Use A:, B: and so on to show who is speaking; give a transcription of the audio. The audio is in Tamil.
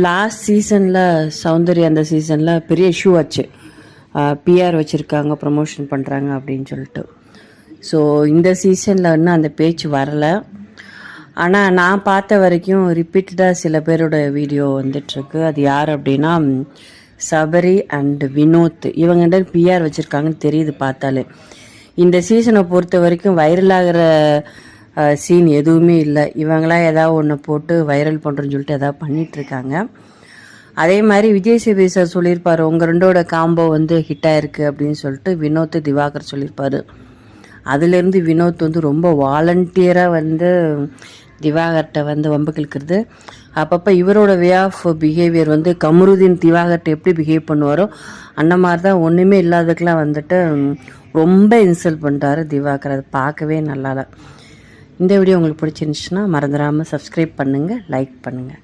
A: லாஸ்ட் சீசனில் சௌந்தர்யா அந்த சீசனில் பெரிய இஷ்யூ ஆச்சு. பிஆர் வச்சுருக்காங்க, ப்ரமோஷன் பண்ணுறாங்க அப்படின்னு சொல்லிட்டு. ஸோ இந்த சீசனில் இன்னும் அந்த பேச்சு வரலை. ஆனால் நான் பார்த்த வரைக்கும் ரிப்பீட்டடாக சில பேரோட வீடியோ வந்துட்டுருக்கு. அது யார் அப்படின்னா சபரி அண்ட் வினோத். இவங்க பிஆர் வச்சுருக்காங்கன்னு தெரியுது பார்த்தாலே. இந்த சீசனை பொறுத்த வரைக்கும் வைரலாகிற சீன் எதுவுமே இல்லை. இவங்களாம் ஏதாவது ஒன்று போட்டு வைரல் பண்ணுறோன்னு சொல்லிட்டு எதாவது பண்ணிகிட்ருக்காங்க. அதே மாதிரி விஜய் சேதுபதி சார் சொல்லியிருப்பார், உங்கள் ரெண்டோட காம்போ ஹிட் ஆயிருக்கு அப்படின்னு சொல்லிட்டு வினோத் திவாகர் சொல்லியிருப்பார். அதுலேருந்து வினோத் ரொம்ப வாலண்டியராக திவாகர்கிட்ட வம்பு கிழக்கிறது. அப்பப்போ இவரோட வே ஆஃப் பிஹேவியர் கமருதீன் திவாகர்கிட்ட எப்படி பிஹேவ் பண்ணுவாரோ அந்த மாதிரி தான். ஒன்றுமே இல்லாததுக்கெலாம் ரொம்ப இன்சல்ட் பண்ணுறாரு திவாகர். அது பார்க்கவே நல்லா இல்லை. இந்த வீடியோ உங்களுக்கு பிடிச்சிருந்துச்சுன்னா மறந்துடாமல் சப்ஸ்கிரைப் பண்ணுங்கள், லைக் பண்ணுங்கள்.